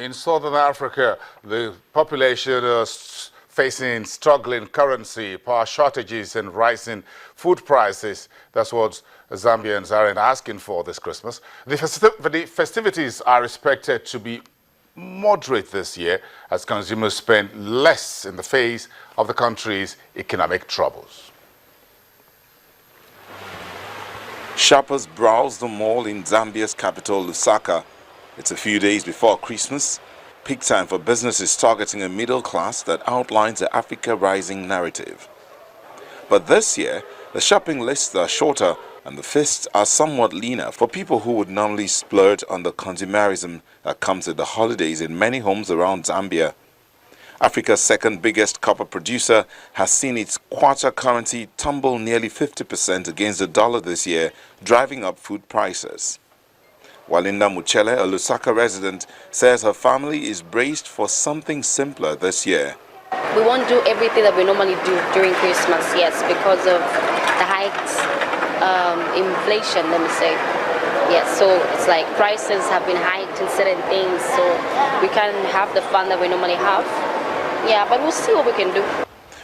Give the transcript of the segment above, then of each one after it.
In southern Africa, the population is facing struggling currency, power shortages and rising food prices. That's what Zambians are asking for this Christmas. The festivities are expected to be moderate this year as consumers spend less in the face of the country's economic troubles. Shoppers browse the mall in Zambia's capital, Lusaka. It's a few days before Christmas, peak time for businesses targeting a middle class that outlines the Africa Rising narrative. But this year, the shopping lists are shorter and the feasts are somewhat leaner for people who would normally splurge on the consumerism that comes with the holidays in many homes around Zambia. Africa's second biggest copper producer has seen its kwacha currency tumble nearly 50% against the dollar this year, driving up food prices. Walinda Muchele, a Lusaka resident, says her family is braced for something simpler this year. We won't do everything that we normally do during Christmas, yes, because of the hikes, inflation, let me say. Yes, so it's like prices have been hiked in certain things, so we can't have the fun that we normally have. Yeah, but we'll see what we can do.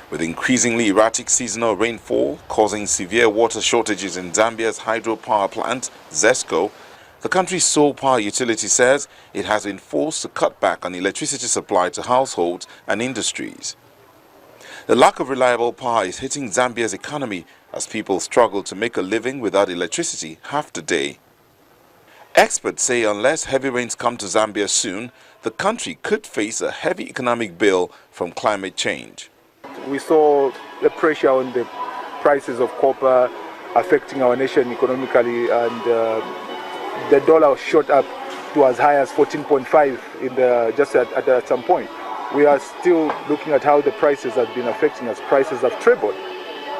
With increasingly erratic seasonal rainfall causing severe water shortages in Zambia's hydropower plant, ZESCO, the country's sole power utility says it has been forced to cut back on electricity supply to households and industries. The lack of reliable power is hitting Zambia's economy as people struggle to make a living without electricity half the day. Experts say unless heavy rains come to Zambia soon, the country could face a heavy economic bill from climate change. We saw the pressure on the prices of copper affecting our nation economically, and the dollar shot up to as high as 14.5 in just at some point. We are still looking at how the prices have been affecting us. Prices have trebled.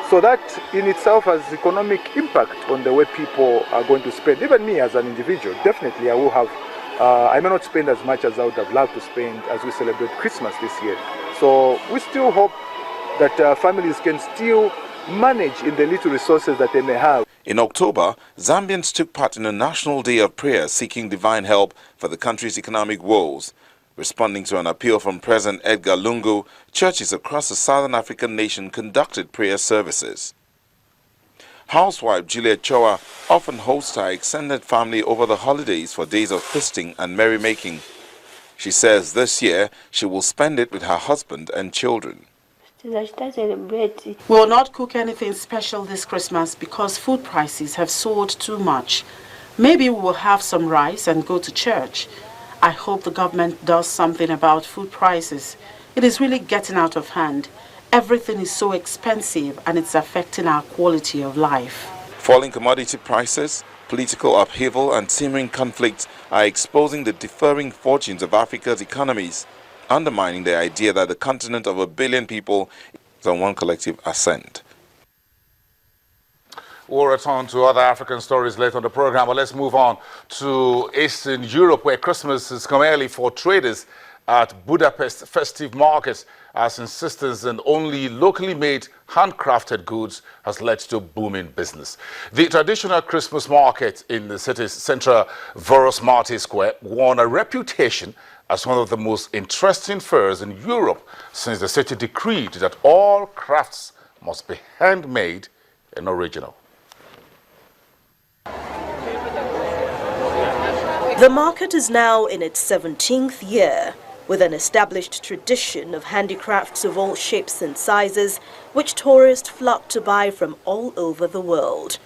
So that in itself has economic impact on the way people are going to spend. Even me as an individual, definitely I will have, I may not spend as much as I would have loved to spend as we celebrate Christmas this year. So we still hope that families can still manage in the little resources that they may have. In October, Zambians took part in a national day of prayer seeking divine help for the country's economic woes. Responding to an appeal from President Edgar Lungu, churches across the southern African nation conducted prayer services. Housewife Juliet Choa often hosts her extended family over the holidays for days of feasting and merrymaking. She says this year she will spend it with her husband and children. We will not cook anything special this Christmas because food prices have soared too much. Maybe we will have some rice and go to church. I hope the government does something about food prices. It is really getting out of hand. Everything is so expensive and it's affecting our quality of life. Falling commodity prices, political upheaval and simmering conflicts are exposing the differing fortunes of Africa's economies, undermining the idea that the continent of 1 billion people is on one collective ascent. We'll return to other African stories later on the program, but let's move on to Eastern Europe, where Christmas is come early for traders at Budapest festive markets, as insistence on only locally made handcrafted goods has led to booming business. The traditional Christmas market in the city's central Voros Marti Square won a reputation as one of the most interesting fairs in Europe since the city decreed that all crafts must be handmade and original. The market is now in its 17th year, with an established tradition of handicrafts of all shapes and sizes, which tourists flock to buy from all over the world.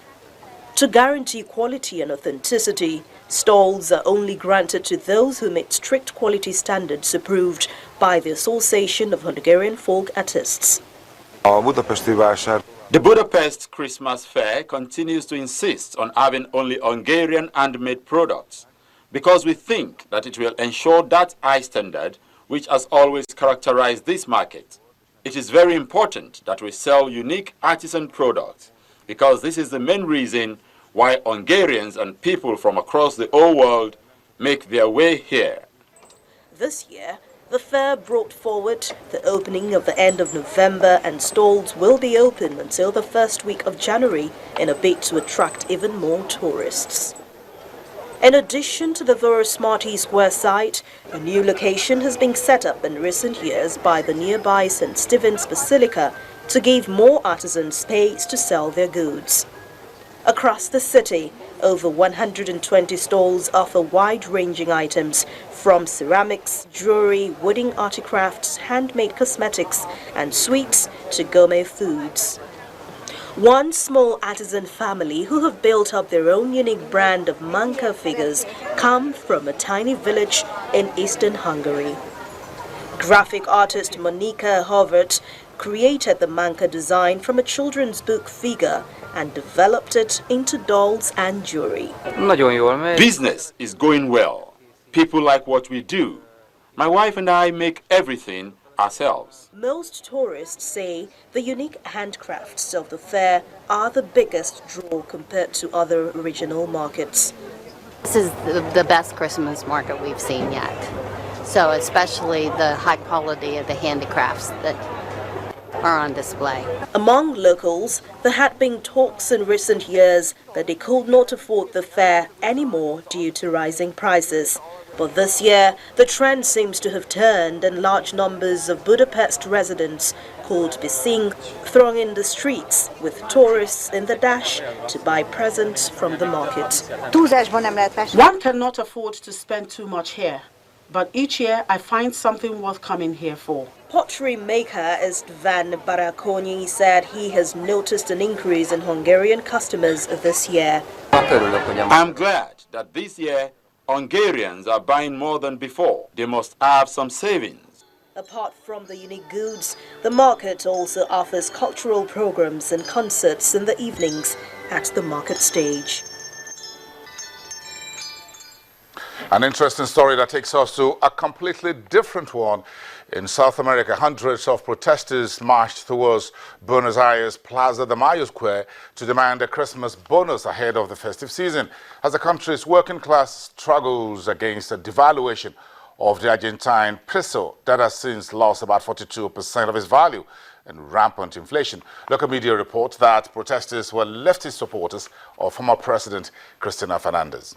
To guarantee quality and authenticity, stalls are only granted to those who meet strict quality standards approved by the Association of Hungarian Folk Artists. The Budapest Christmas Fair continues to insist on having only Hungarian handmade products, because we think that it will ensure that high standard which has always characterized this market. It is very important that we sell unique artisan products, because this is the main reason why Hungarians and people from across the whole world make their way here. This year, the fair brought forward the opening of the end of November, and stalls will be open until the first week of January in a bid to attract even more tourists. In addition to the Vero Smarty Square site, a new location has been set up in recent years by the nearby St. Stephen's Basilica to give more artisans space to sell their goods. Across the city, over 120 stalls offer wide-ranging items from ceramics, jewelry, wooden articrafts, handmade cosmetics and sweets to gourmet foods. One small artisan family who have built up their own unique brand of Manka figures come from a tiny village in eastern Hungary. Graphic artist Monika Hovert created the Manka design from a children's book figure and developed it into dolls and jewelry. Business is going well. People like what we do. My wife and I make everything ourselves. Most tourists say the unique handcrafts of the fair are the biggest draw compared to other regional markets. This is the best Christmas market we've seen yet. So especially the high quality of the handicrafts that are on display. Among locals, there had been talks in recent years that they could not afford the fair anymore due to rising prices. But this year, the trend seems to have turned and large numbers of Budapest residents called Bising thronging the streets with tourists in the dash to buy presents from the market. One cannot afford to spend too much here, but each year I find something worth coming here for. Pottery maker Istvan Barakoni said he has noticed an increase in Hungarian customers this year. I'm glad that this year Hungarians are buying more than before. They must have some savings. Apart from the unique goods, the market also offers cultural programs and concerts in the evenings at the market stage. An interesting story that takes us to a completely different one. In South America, hundreds of protesters marched towards Buenos Aires' Plaza de Mayo Square to demand a Christmas bonus ahead of the festive season, as the country's working class struggles against a devaluation of the Argentine peso that has since lost about 42% of its value and rampant inflation. Local media report that protesters were leftist supporters of former President Cristina Fernandez.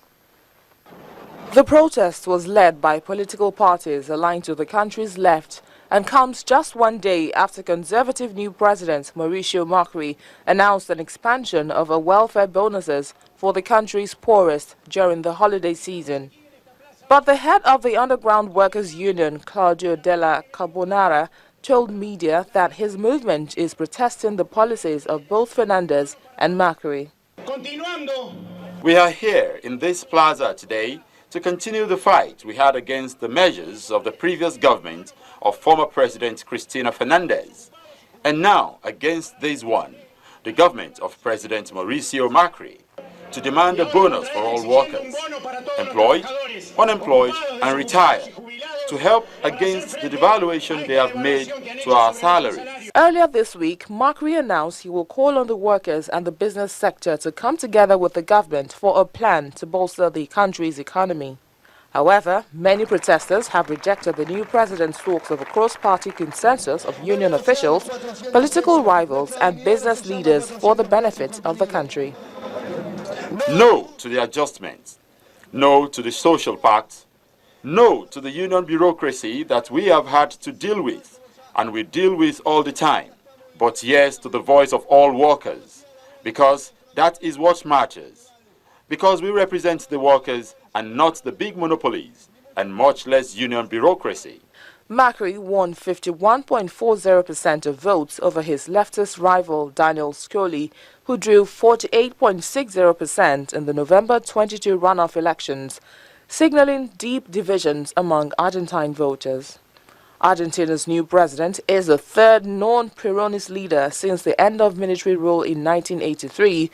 The protest was led by political parties aligned to the country's left and comes just one day after conservative new president Mauricio Macri announced an expansion of welfare bonuses for the country's poorest during the holiday season. But the head of the Underground Workers' Union, Claudio Della Carbonara, told media that his movement is protesting the policies of both Fernandez and Macri. We are here in this plaza today to continue the fight we had against the measures of the previous government of former President Cristina Fernandez, and now against this one, the government of President Mauricio Macri, to demand a bonus for all workers, employed, unemployed, and retired, to help against the devaluation they have made to our salaries. Earlier this week, Macri announced he will call on the workers and the business sector to come together with the government for a plan to bolster the country's economy. However, many protesters have rejected the new president's talks of a cross-party consensus of union officials, political rivals and business leaders for the benefit of the country. No to the adjustments. No to the social pact. No to the union bureaucracy that we have had to deal with and we deal with all the time. But yes to the voice of all workers, because that is what matters. Because we represent the workers and not the big monopolies, and much less union bureaucracy. Macri won 51.40% of votes over his leftist rival Daniel Scioli, who drew 48.60% in the November 22 runoff elections, signaling deep divisions among Argentine voters. Argentina's new president is the third non-Peronist leader since the end of military rule in 1983.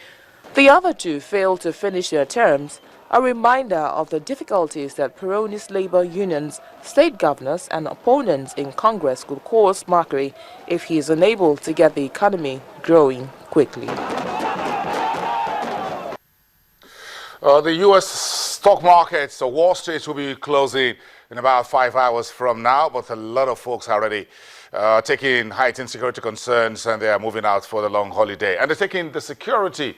The other two failed to finish their terms, a reminder of the difficulties that Peronist labor unions, state governors and opponents in Congress could cause Macri if he is unable to get the economy growing quickly. The U.S. stock markets, so Wall Street will be closing in about 5 hours from now, but a lot of folks are already taking heightened security concerns, and they are moving out for the long holiday. And they're taking the security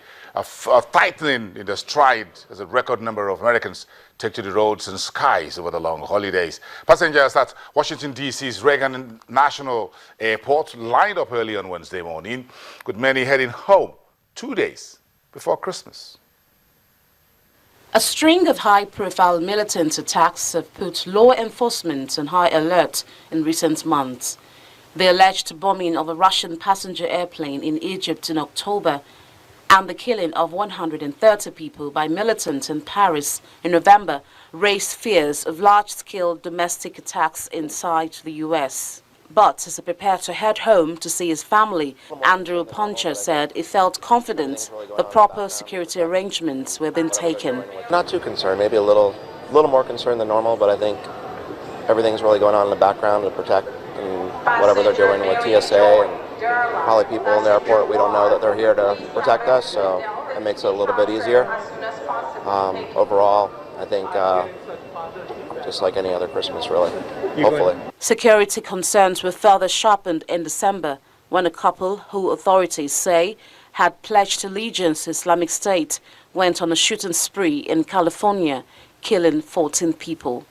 tightening in the stride as a record number of Americans take to the roads and skies over the long holidays. Passengers at Washington, D.C.'s Reagan National Airport lined up early on Wednesday morning, with many heading home 2 days before Christmas. A string of high-profile militant attacks have put law enforcement on high alert in recent months. The alleged bombing of a Russian passenger airplane in Egypt in October and the killing of 130 people by militants in Paris in November raised fears of large-scale domestic attacks inside the U.S. But as he prepared to head home to see his family, Andrew Poncher said he felt confident the proper security arrangements were being taken. Not too concerned, maybe a little more concerned than normal, but I think everything's really going on in the background to protect and whatever they're doing with TSA and probably people in the airport. We don't know that they're here to protect us, so it makes it a little bit easier. Overall, I think just like any other Christmas, really, hopefully. Security concerns were further sharpened in December when a couple who authorities say had pledged allegiance to Islamic State went on a shooting spree in California, killing 14 people.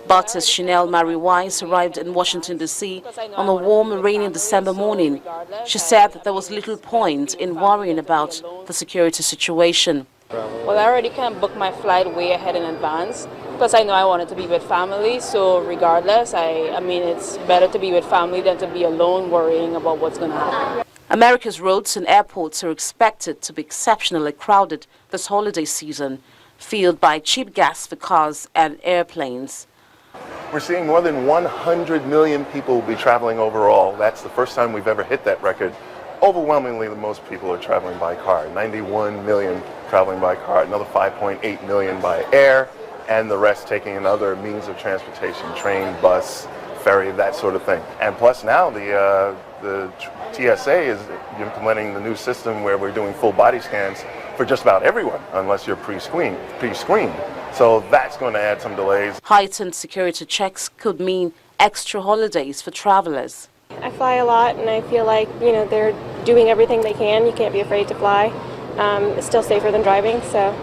But as Chanel Marie Weiss arrived in Washington, D.C. on a warm, rainy December morning, she said that there was little point in worrying about the security situation. Well, I already kind of booked my flight way ahead in advance because I know I wanted to be with family. So regardless, I mean, it's better to be with family than to be alone worrying about what's going to happen. America's roads and airports are expected to be exceptionally crowded this holiday season, fueled by cheap gas for cars and airplanes. We're seeing more than 100 million people will be traveling overall. That's the first time we've ever hit that record. Overwhelmingly, the most people are traveling by car. 91 million traveling by car, another 5.8 million by air, and the rest taking another means of transportation, train, bus, ferry, that sort of thing. And plus now the TSA is implementing the new system where we're doing full body scans for just about everyone, unless you're pre-screened. So that's going to add some delays. Heightened security checks could mean extra holidays for travelers. I fly a lot, and I feel like, they're doing everything they can. You can't be afraid to fly. It's still safer than driving, so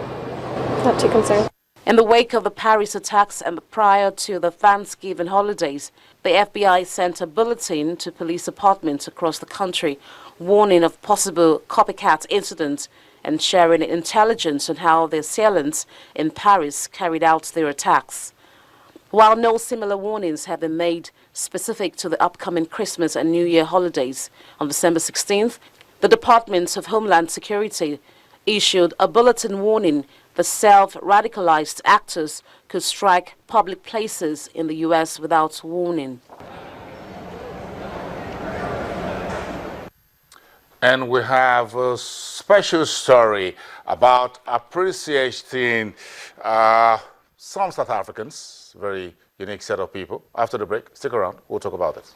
not too concerned. In the wake of the Paris attacks and prior to the Thanksgiving holidays, the FBI sent a bulletin to police departments across the country, warning of possible copycat incidents and sharing intelligence on how the assailants in Paris carried out their attacks. While no similar warnings have been made specific to the upcoming Christmas and New Year holidays, on December 16th, the Department of Homeland Security issued a bulletin warning that self-radicalized actors could strike public places in the U.S. without warning. And we have a special story about appreciating some South Africans, very unique set of people. After the break, stick around, we'll talk about it.